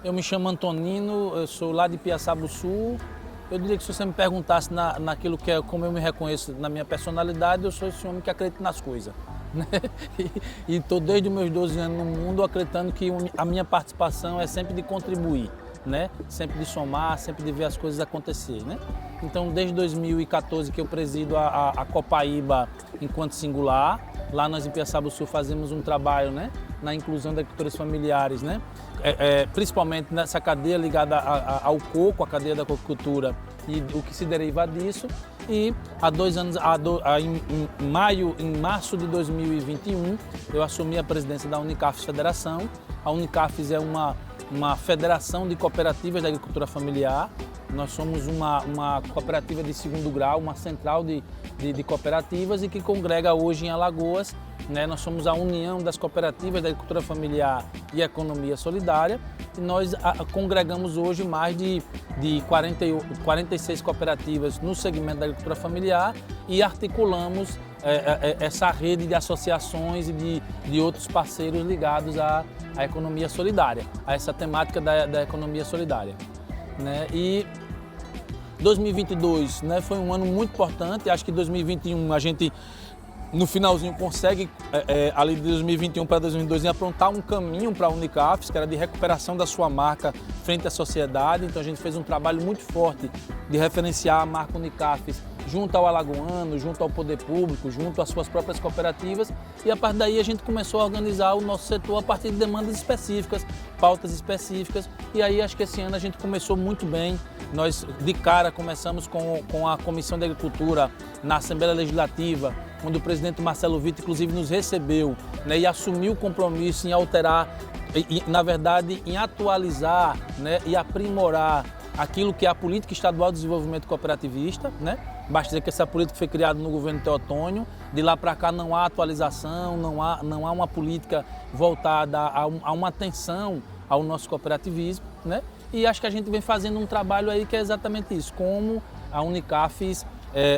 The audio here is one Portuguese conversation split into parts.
Eu me chamo Antonino, eu sou lá de Piaçabuçu. Eu diria que se você me perguntasse naquilo que é como eu me reconheço na minha personalidade, eu sou esse homem que acredita nas coisas. Né? E estou desde os meus 12 anos no mundo acreditando que a minha participação é sempre de contribuir, né? Sempre de somar, sempre de ver as coisas acontecer. Né? Então, desde 2014 que eu presido a Copaíba enquanto singular, lá nós em Piaçabuçu fazemos um trabalho, né, na inclusão de agricultores familiares, né? Principalmente nessa cadeia ligada ao coco, a cadeia da coquicultura e o que se deriva disso. E há 2 anos, em março de 2021, eu assumi a presidência da Unicafes Federação. A Unicafes é uma federação de cooperativas da agricultura familiar. Nós somos uma cooperativa de segundo grau, uma central de cooperativas e que congrega hoje em Alagoas, né? Nós somos a união das cooperativas da agricultura familiar e economia solidária e nós congregamos hoje mais de 46 cooperativas no segmento da agricultura familiar e articulamos essa rede de associações e de outros parceiros ligados à economia solidária, a essa temática da economia solidária. Né? E 2022, né, foi um ano muito importante. Acho que 2021 a gente no finalzinho consegue, ali de 2021 para 2022, aprontar um caminho para a Unicafes, que era de recuperação da sua marca frente à sociedade. Então a gente fez um trabalho muito forte de referenciar a marca Unicafes junto ao alagoano, junto ao poder público, junto às suas próprias cooperativas. E a partir daí a gente começou a organizar o nosso setor a partir de demandas específicas, pautas específicas. E aí acho que esse ano a gente começou muito bem. Nós de cara começamos com a Comissão de Agricultura na Assembleia Legislativa, onde o presidente Marcelo Vitor, inclusive, nos recebeu, né, e assumiu o compromisso em alterar, na verdade, em atualizar, né, e aprimorar aquilo que é a Política Estadual de Desenvolvimento Cooperativista. Né? Basta dizer que essa política foi criada no governo Teotônio. De lá para cá não há atualização, não há uma política voltada a uma atenção ao nosso cooperativismo. Né? E acho que a gente vem fazendo um trabalho aí que é exatamente isso, como a Unicafes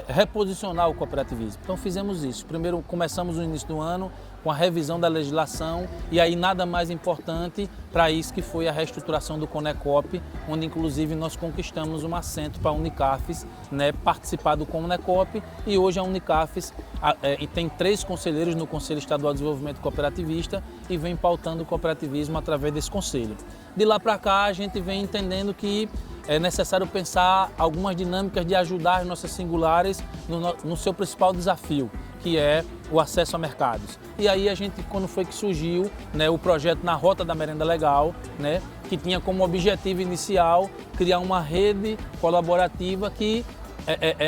reposicionar o cooperativismo. Então fizemos isso. Primeiro começamos no início do ano com a revisão da legislação e aí nada mais importante para isso que foi a reestruturação do Conecop, onde inclusive nós conquistamos um assento para a Unicafes, né, participar do Conecop, e hoje a Unicafes tem 3 conselheiros no Conselho Estadual de Desenvolvimento Cooperativista e vem pautando o cooperativismo através desse conselho. De lá para cá a gente vem entendendo que é necessário pensar algumas dinâmicas de ajudar as nossas singulares no seu principal desafio, que é o acesso a mercados. E aí a gente, quando foi que surgiu, né, o projeto Na Rota da Merenda Legal, né, que tinha como objetivo inicial criar uma rede colaborativa que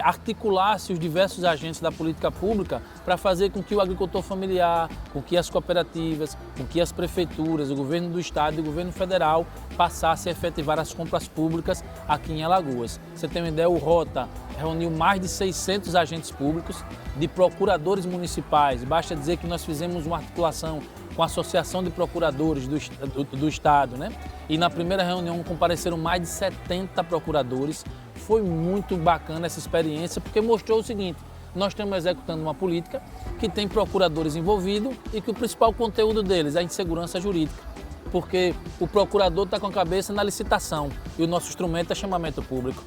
articulasse os diversos agentes da política pública para fazer com que o agricultor familiar, com que as cooperativas, com que as prefeituras, o governo do estado e o governo federal passassem a efetivar as compras públicas aqui em Alagoas. Você tem uma ideia, o Rota reuniu mais de 600 agentes públicos, de procuradores municipais. Basta dizer que nós fizemos uma articulação com a Associação de Procuradores do Estado, né? E na primeira reunião compareceram mais de 70 procuradores. Foi muito bacana essa experiência, porque mostrou o seguinte: nós estamos executando uma política que tem procuradores envolvidos e que o principal conteúdo deles é a insegurança jurídica, porque o procurador está com a cabeça na licitação e o nosso instrumento é chamamento público.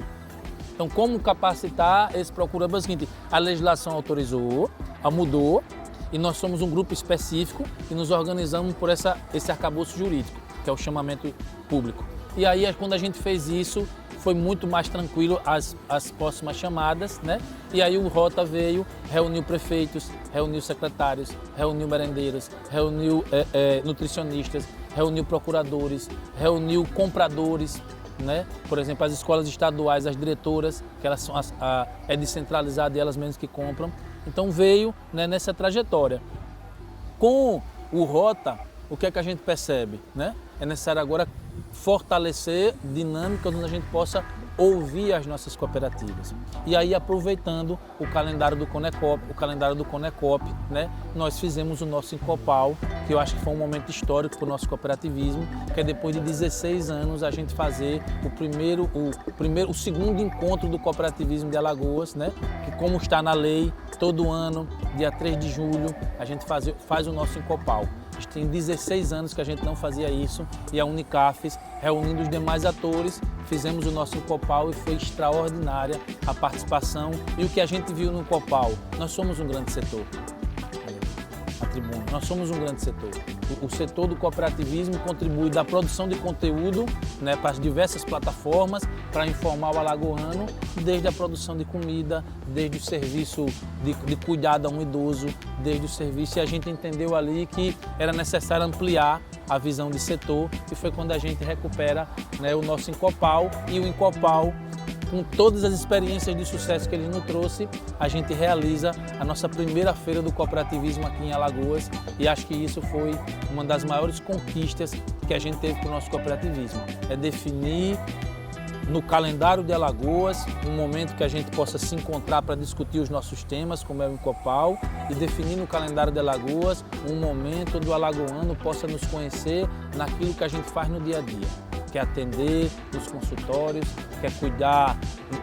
Então, como capacitar esse procurador? É o seguinte: a legislação autorizou, mudou, e nós somos um grupo específico e nos organizamos por esse arcabouço jurídico, que é o chamamento público. E aí, quando a gente fez isso, foi muito mais tranquilo as próximas chamadas, né? E aí o Rota veio, reuniu prefeitos, reuniu secretários, reuniu merendeiros, reuniu nutricionistas, reuniu procuradores, reuniu compradores, né? Por exemplo, as escolas estaduais, as diretoras, que elas são é descentralizado e elas mesmas que compram. Então veio, né, nessa trajetória. Com o Rota, o que é que a gente percebe, né? É necessário agora fortalecer dinâmicas onde a gente possa ouvir as nossas cooperativas. E aí, aproveitando o calendário do Conecop, né, nós fizemos o nosso Incopal, que eu acho que foi um momento histórico para o nosso cooperativismo, que é depois de 16 anos a gente fazer o segundo encontro do cooperativismo de Alagoas, né, que como está na lei, todo ano, dia 3 de julho, a gente faz o nosso Incopal. Tem 16 anos que a gente não fazia isso e a Unicafes, reunindo os demais atores, fizemos o nosso Incopal e foi extraordinária a participação e o que a gente viu no Incopal. Nós somos um grande setor. A Tribuna, nós somos um grande setor. O setor do cooperativismo contribui da produção de conteúdo, né, para as diversas plataformas, para informar o alagoano, desde a produção de comida, desde o serviço de cuidado a um idoso, desde o serviço, e a gente entendeu ali que era necessário ampliar a visão de setor, e foi quando a gente recupera, né, o nosso Incopal, e o Incopal, com todas as experiências de sucesso que ele nos trouxe, a gente realiza a nossa primeira feira do cooperativismo aqui em Alagoas, e acho que isso foi uma das maiores conquistas que a gente teve para o nosso cooperativismo. É definir no calendário de Alagoas um momento que a gente possa se encontrar para discutir os nossos temas, como é o Incopal, e definir no calendário de Alagoas um momento onde o alagoano possa nos conhecer naquilo que a gente faz no dia a dia. Quer atender nos consultórios, quer cuidar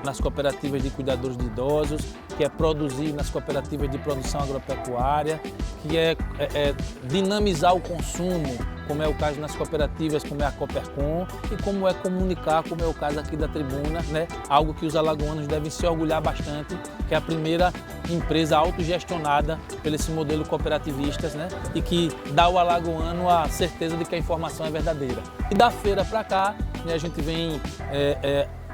nas cooperativas de cuidadores de idosos, quer produzir nas cooperativas de produção agropecuária, que é dinamizar o consumo, como é o caso nas cooperativas, como é a Coopercom, e como é comunicar, como é o caso aqui da Tribuna, né? Algo que os alagoanos devem se orgulhar bastante, que é a primeira empresa autogestionada pelo esse modelo cooperativistas, né? E que dá ao alagoano a certeza de que a informação é verdadeira. E da feira para cá, né, a gente vem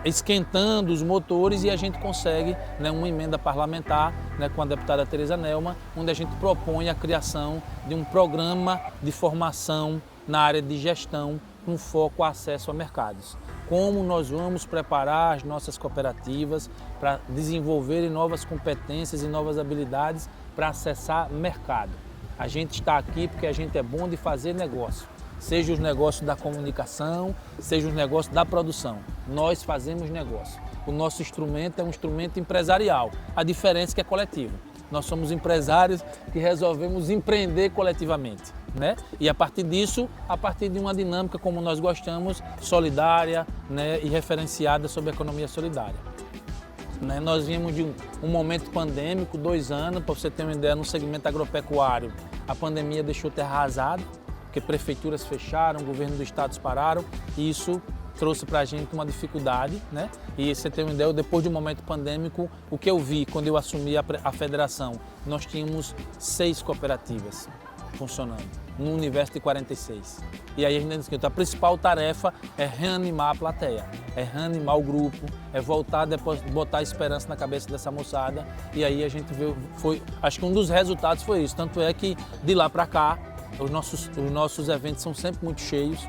esquentando os motores e a gente consegue, né, uma emenda parlamentar, né, com a deputada Tereza Nelma, onde a gente propõe a criação de um programa de formação na área de gestão com foco a acesso a mercados. Como nós vamos preparar as nossas cooperativas para desenvolverem novas competências e novas habilidades para acessar mercado. A gente está aqui porque a gente é bom de fazer negócio. Seja os negócios da comunicação, seja os negócios da produção. Nós fazemos negócio. O nosso instrumento é um instrumento empresarial. A diferença é que é coletivo. Nós somos empresários que resolvemos empreender coletivamente, né? E a partir disso, a partir de uma dinâmica como nós gostamos, solidária, né, e referenciada sobre a economia solidária. Né? Nós vimos de um momento pandêmico, 2 anos, para você ter uma ideia, no segmento agropecuário, a pandemia deixou terra arrasada, porque prefeituras fecharam, governo do estado pararam, e isso trouxe para a gente uma dificuldade, né? E você tem uma ideia, depois de um momento pandêmico, o que eu vi quando eu assumi a federação, nós tínhamos 6 cooperativas funcionando, num universo de 46. E aí a gente disse que a principal tarefa é reanimar a plateia, é reanimar o grupo, é voltar depois, botar esperança na cabeça dessa moçada, e aí a gente viu, acho que um dos resultados foi isso, tanto é que de lá para cá, os nossos eventos são sempre muito cheios,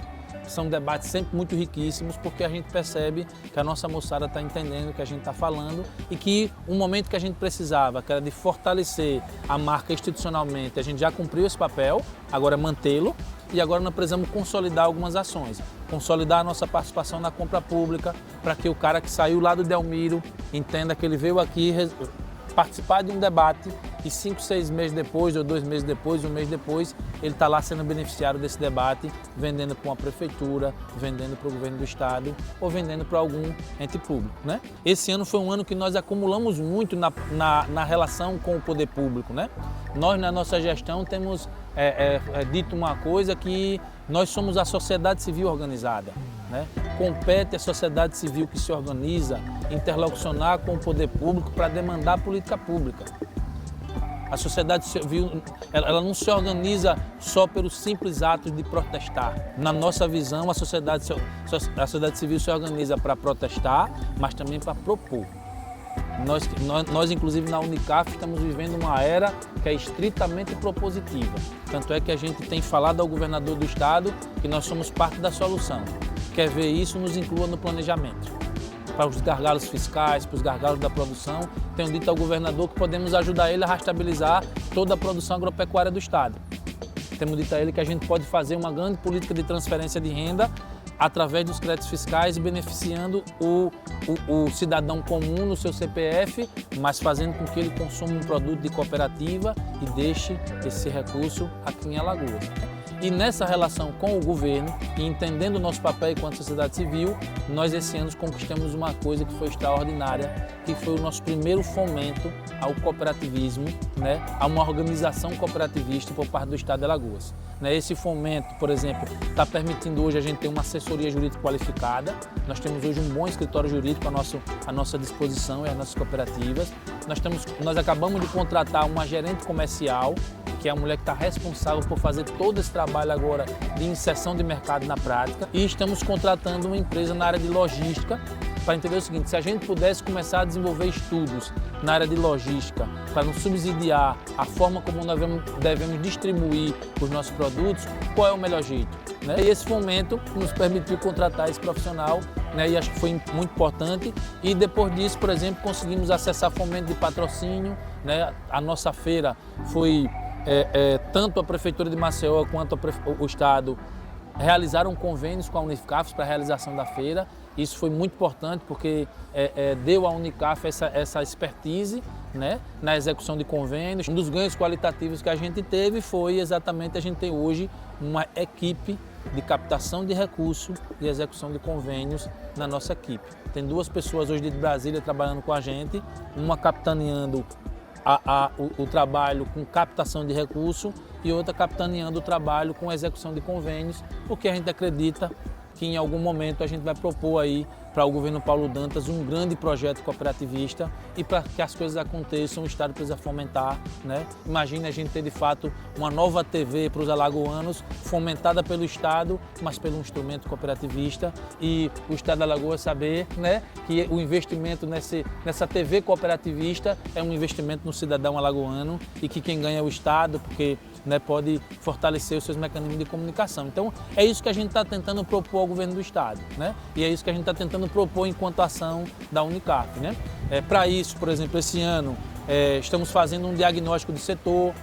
são debates sempre muito riquíssimos, porque a gente percebe que a nossa moçada está entendendo o que a gente está falando e que o momento que a gente precisava, que era de fortalecer a marca institucionalmente, a gente já cumpriu esse papel, agora é mantê-lo, e agora nós precisamos consolidar algumas ações. Consolidar a nossa participação na compra pública, para que o cara que saiu lá do Delmiro entenda que ele veio aqui participar de um debate e 5, 6 meses depois, ou 2 meses depois, 1 mês depois, ele está lá sendo beneficiário desse debate, vendendo para uma prefeitura, vendendo para o governo do estado ou vendendo para algum ente público, né? Esse ano foi um ano que nós acumulamos muito na relação com o poder público, né? Nós, na nossa gestão, temos dito uma coisa que nós somos a sociedade civil organizada, né? Compete à sociedade civil que se organiza interlocucionar com o poder público para demandar política pública. A sociedade civil, ela não se organiza só pelos simples atos de protestar. Na nossa visão, a sociedade civil se organiza para protestar, mas também para propor. Nós, inclusive, na Unicaf, estamos vivendo uma era que é estritamente propositiva. Tanto é que a gente tem falado ao governador do estado que nós somos parte da solução. Quer ver isso, nos inclua no planejamento. Para os gargalos fiscais, para os gargalos da produção, tenho dito ao governador que podemos ajudar ele a rastabilizar toda a produção agropecuária do estado. Temos dito a ele que a gente pode fazer uma grande política de transferência de renda através dos créditos fiscais, beneficiando o cidadão comum no seu CPF, mas fazendo com que ele consuma um produto de cooperativa e deixe esse recurso aqui em Alagoas. E nessa relação com o governo e entendendo o nosso papel enquanto sociedade civil, nós esse ano conquistamos uma coisa que foi extraordinária, que foi o nosso primeiro fomento ao cooperativismo, né, a uma organização cooperativista por parte do Estado de Alagoas. Esse fomento, por exemplo, está permitindo hoje a gente ter uma assessoria jurídica qualificada. Nós temos hoje um bom escritório jurídico à nossa disposição e as nossas cooperativas. Nós acabamos de contratar uma gerente comercial, que é a mulher que está responsável por fazer todo esse trabalho agora de inserção de mercado na prática. E estamos contratando uma empresa na área de logística para entender o seguinte: se a gente pudesse começar a desenvolver estudos na área de logística para nos subsidiar a forma como nós devemos distribuir os nossos produtos, qual é o melhor jeito? E esse fomento nos permitiu contratar esse profissional, e acho que foi muito importante. E depois disso, por exemplo, conseguimos acessar fomento de patrocínio. A nossa feira foi, tanto a Prefeitura de Maceió quanto o Estado realizaram convênios com a Unicafes para a realização da feira. Isso foi muito importante porque deu à Unicaf essa expertise, na execução de convênios. Um dos ganhos qualitativos que a gente teve foi exatamente a gente ter hoje uma equipe de captação de recursos e execução de convênios na nossa equipe. Tem 2 pessoas hoje de Brasília trabalhando com a gente, uma capitaneando o trabalho com captação de recursos e outra capitaneando o trabalho com execução de convênios, porque a gente acredita que em algum momento a gente vai propor aí para o governo Paulo Dantas um grande projeto cooperativista, e para que as coisas aconteçam o Estado precisa fomentar. Imagina a gente ter de fato uma nova TV para os alagoanos, fomentada pelo Estado, mas pelo instrumento cooperativista, e o Estado de Alagoas saber que o investimento nessa TV cooperativista é um investimento no cidadão alagoano, e que quem ganha é o Estado, porque pode fortalecer os seus mecanismos de comunicação. Então é isso que a gente está tentando propor ao governo do Estado, e é isso que a gente está tentando propor enquanto ação da Unicaf. Para isso, por exemplo, esse ano estamos fazendo um diagnóstico de setor,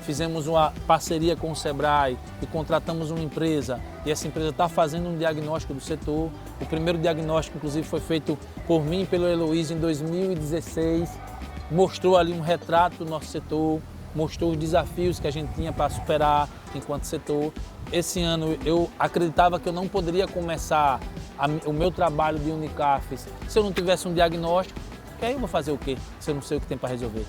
fizemos uma parceria com o Sebrae e contratamos uma empresa, e essa empresa está fazendo um diagnóstico do setor. O primeiro diagnóstico, inclusive, foi feito por mim e pelo Heloísio em 2016, mostrou ali um retrato do nosso setor, mostrou os desafios que a gente tinha para superar enquanto setor. Esse ano eu acreditava que eu não poderia começar o meu trabalho de Unicafes se eu não tivesse um diagnóstico. E aí eu vou fazer o quê se eu não sei o que tem para resolver?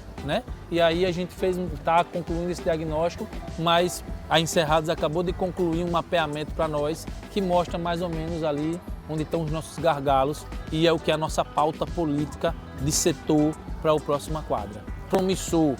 E aí a gente está concluindo esse diagnóstico, mas a Encerrados acabou de concluir um mapeamento para nós que mostra mais ou menos ali onde estão os nossos gargalos, e é o que é a nossa pauta política de setor para a próxima quadra. Promissor,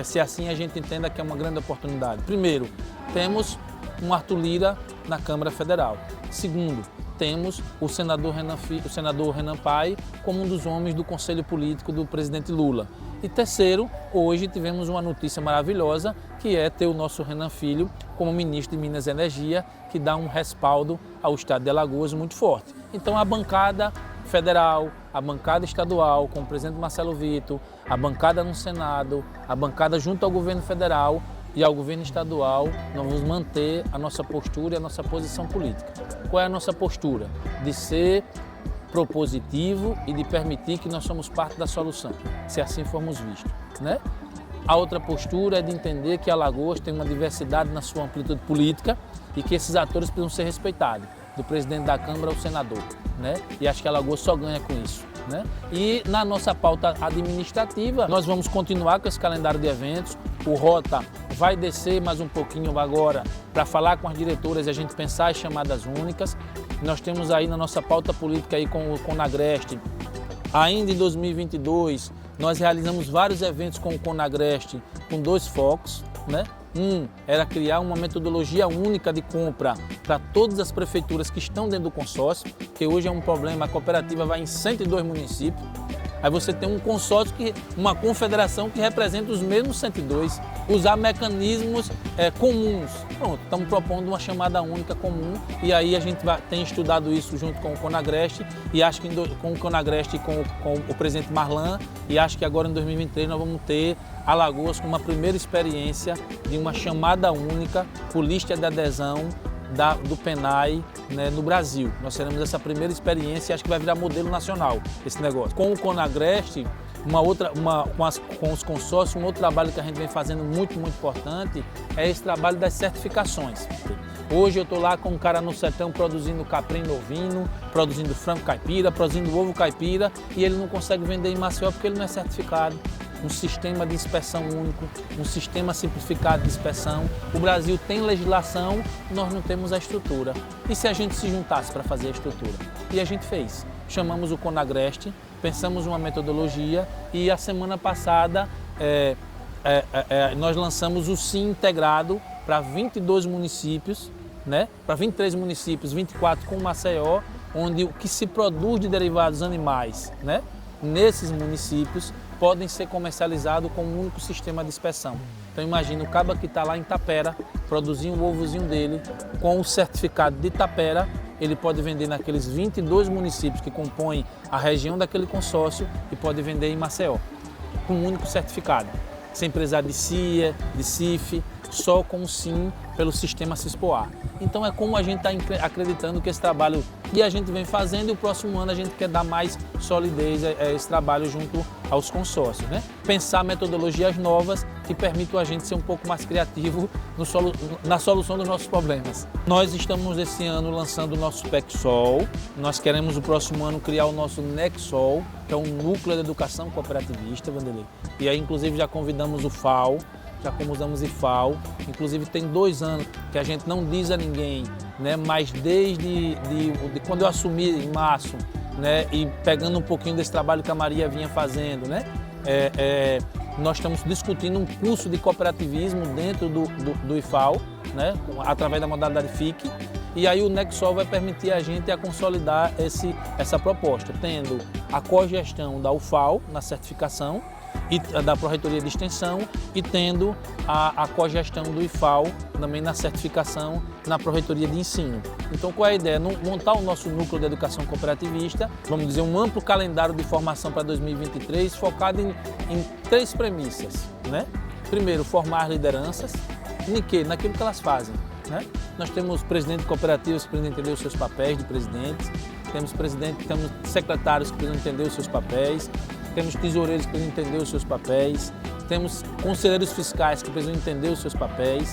se assim a gente entenda que é uma grande oportunidade. Primeiro, temos um Arthur Lira na Câmara Federal. Segundo, temos o senador Renan Pai como um dos homens do Conselho Político do presidente Lula. E terceiro, hoje tivemos uma notícia maravilhosa, que é ter o nosso Renan Filho como ministro de Minas e Energia, que dá um respaldo ao Estado de Alagoas muito forte. Então a bancada federal, a bancada estadual, com o presidente Marcelo Vitor, a bancada no Senado, a bancada junto ao governo federal e ao governo estadual, nós vamos manter a nossa postura e a nossa posição política. Qual é a nossa postura? De ser propositivo e de permitir que nós somos parte da solução, se assim formos vistos. A outra postura é de entender que Alagoas tem uma diversidade na sua amplitude política e que esses atores precisam ser respeitados, do presidente da Câmara ao senador. E acho que Alagoas só ganha com isso. E na nossa pauta administrativa, nós vamos continuar com esse calendário de eventos. O Rota vai descer mais um pouquinho agora para falar com as diretoras e a gente pensar as chamadas únicas. Nós temos aí na nossa pauta política aí com o Conagreste, ainda em 2022, nós realizamos vários eventos com o Conagreste com 2 focos. Um era criar uma metodologia única de compra para todas as prefeituras que estão dentro do consórcio, que hoje é um problema, a cooperativa vai em 102 municípios. Aí você tem um consórcio, uma confederação que representa os mesmos 102, usar mecanismos comuns. Pronto, estamos propondo uma chamada única comum, e aí a gente tem estudado isso junto com o Conagreste, e acho que com o Conagreste e com o presidente Marlan, e acho que agora em 2023 nós vamos ter Alagoas com uma primeira experiência de uma chamada única por lista de adesão do PENAI, no Brasil. Nós teremos essa primeira experiência e acho que vai virar modelo nacional esse negócio. Com o Conagreste, Com os consórcios, um outro trabalho que a gente vem fazendo muito importante é esse trabalho das certificações. Hoje eu estou lá com um cara no sertão produzindo caprino ovino, produzindo frango caipira, produzindo ovo caipira e ele não consegue vender em Maceió porque ele não é certificado. Um sistema de inspeção único, um sistema simplificado de inspeção. O Brasil tem legislação, nós não temos a estrutura. E se a gente se juntasse para fazer a estrutura? E a gente fez. Chamamos o Conagreste, pensamos uma metodologia e a semana passada nós lançamos o SIM integrado para 22 municípios, né? Para 23 municípios, 24 com Maceió, onde o que se produz de derivados animais, né? Nesses municípios podem ser comercializados com um único sistema de inspeção. Então imagina o caba que está lá em Tapera, produzindo o ovozinho dele, com o certificado de Tapera, ele pode vender naqueles 22 municípios que compõem a região daquele consórcio e pode vender em Maceió, com um único certificado, sem precisar de CIA, de CIF, só com o SIM pelo sistema CISPOA. Então é como a gente está acreditando que esse trabalho que a gente vem fazendo e o próximo ano a gente quer dar mais solidez a esse trabalho junto aos consórcios, né? Pensar metodologias novas que permitam a gente ser um pouco mais criativo na solução dos nossos problemas. Nós estamos esse ano lançando o nosso PECSOL, nós queremos o próximo ano criar o nosso NECSOL, que é um núcleo de educação cooperativista, Vanderlei. E aí inclusive já convidamos o FAO, já convidamos o IFAO, inclusive tem 2 anos que a gente não diz a ninguém, né? Mas desde quando eu assumi em março, né? E pegando um pouquinho desse trabalho que a Maria vinha fazendo, né? Nós estamos discutindo um curso de cooperativismo dentro do IFAO, né? Através da modalidade FIC, e aí o NECSOL vai permitir a gente a consolidar essa proposta, tendo a cogestão da UFAO na certificação, e da Pró-Reitoria de Extensão e tendo a cogestão do IFAO também na certificação na Pró-Reitoria de Ensino. Então qual é a ideia? Montar o nosso núcleo de educação cooperativista, vamos dizer, um amplo calendário de formação para 2023 focado em 3 premissas, né? Primeiro, formar lideranças, naquilo que elas fazem, né? Nós temos presidente de cooperativas que precisam entender os seus papéis de presidentes, temos secretários que precisam entender os seus papéis, temos tesoureiros que precisam entender os seus papéis, temos conselheiros fiscais que precisam entender os seus papéis.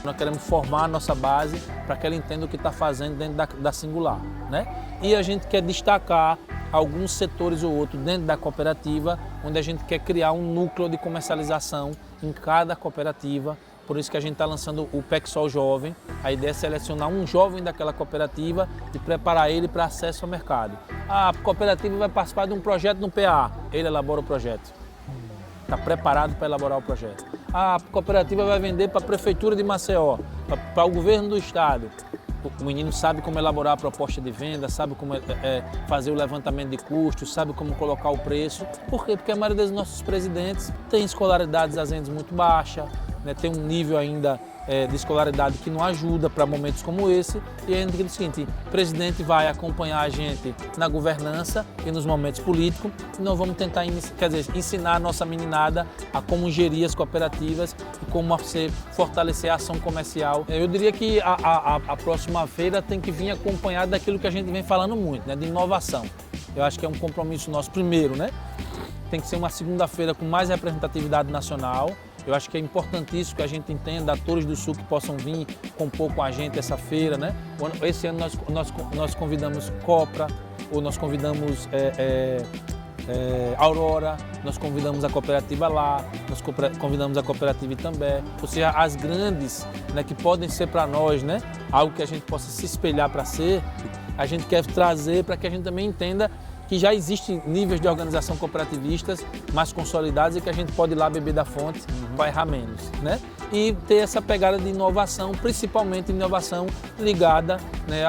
Nós queremos formar a nossa base para que ela entenda o que está fazendo dentro da singular, né? E a gente quer destacar alguns setores ou outros dentro da cooperativa, onde a gente quer criar um núcleo de comercialização em cada cooperativa. Por isso que a gente está lançando o PECSOL Jovem. A ideia é selecionar um jovem daquela cooperativa e preparar ele para acesso ao mercado. A cooperativa vai participar de um projeto no PA, ele elabora o projeto. Está preparado para elaborar o projeto. A cooperativa vai vender para a Prefeitura de Maceió, para o governo do estado. O menino sabe como elaborar a proposta de venda, sabe como fazer o levantamento de custos, sabe como colocar o preço. Por quê? Porque a maioria dos nossos presidentes tem escolaridades às vezes muito baixa, né, tem um nível ainda de escolaridade que não ajuda para momentos como esse. E a gente diz o seguinte: o presidente vai acompanhar a gente na governança e nos momentos políticos e nós vamos tentar ensinar a nossa meninada a como gerir as cooperativas e como fortalecer a ação comercial. Eu diria que a próxima feira tem que vir acompanhada daquilo que a gente vem falando muito, né, de inovação. Eu acho que é um compromisso nosso primeiro, né? Tem que ser uma segunda-feira com mais representatividade nacional. Eu acho que é importantíssimo que a gente entenda atores do Sul que possam vir compor com a gente essa feira, né? Esse ano nós convidamos Copra, ou nós convidamos Aurora, nós convidamos a cooperativa lá, nós convidamos a cooperativa Itambé, ou seja, as grandes, né, que podem ser para nós, né, algo que a gente possa se espelhar para ser, a gente quer trazer para que a gente também entenda que já existem níveis de organização cooperativistas mais consolidados e que a gente pode ir lá beber da fonte para errar menos, né? E ter essa pegada de inovação, principalmente inovação ligada, né,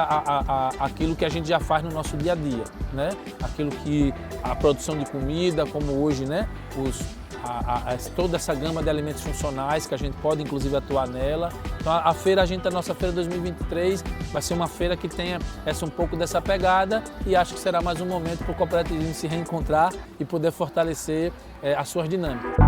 àquilo que a gente já faz no nosso dia a dia, né? Aquilo que a produção de comida, como hoje, né? Toda essa gama de alimentos funcionais que a gente pode inclusive atuar nela. Então a nossa feira 2023 vai ser uma feira que tenha um pouco dessa pegada e acho que será mais um momento para o cooperativismo se reencontrar e poder fortalecer as suas dinâmicas.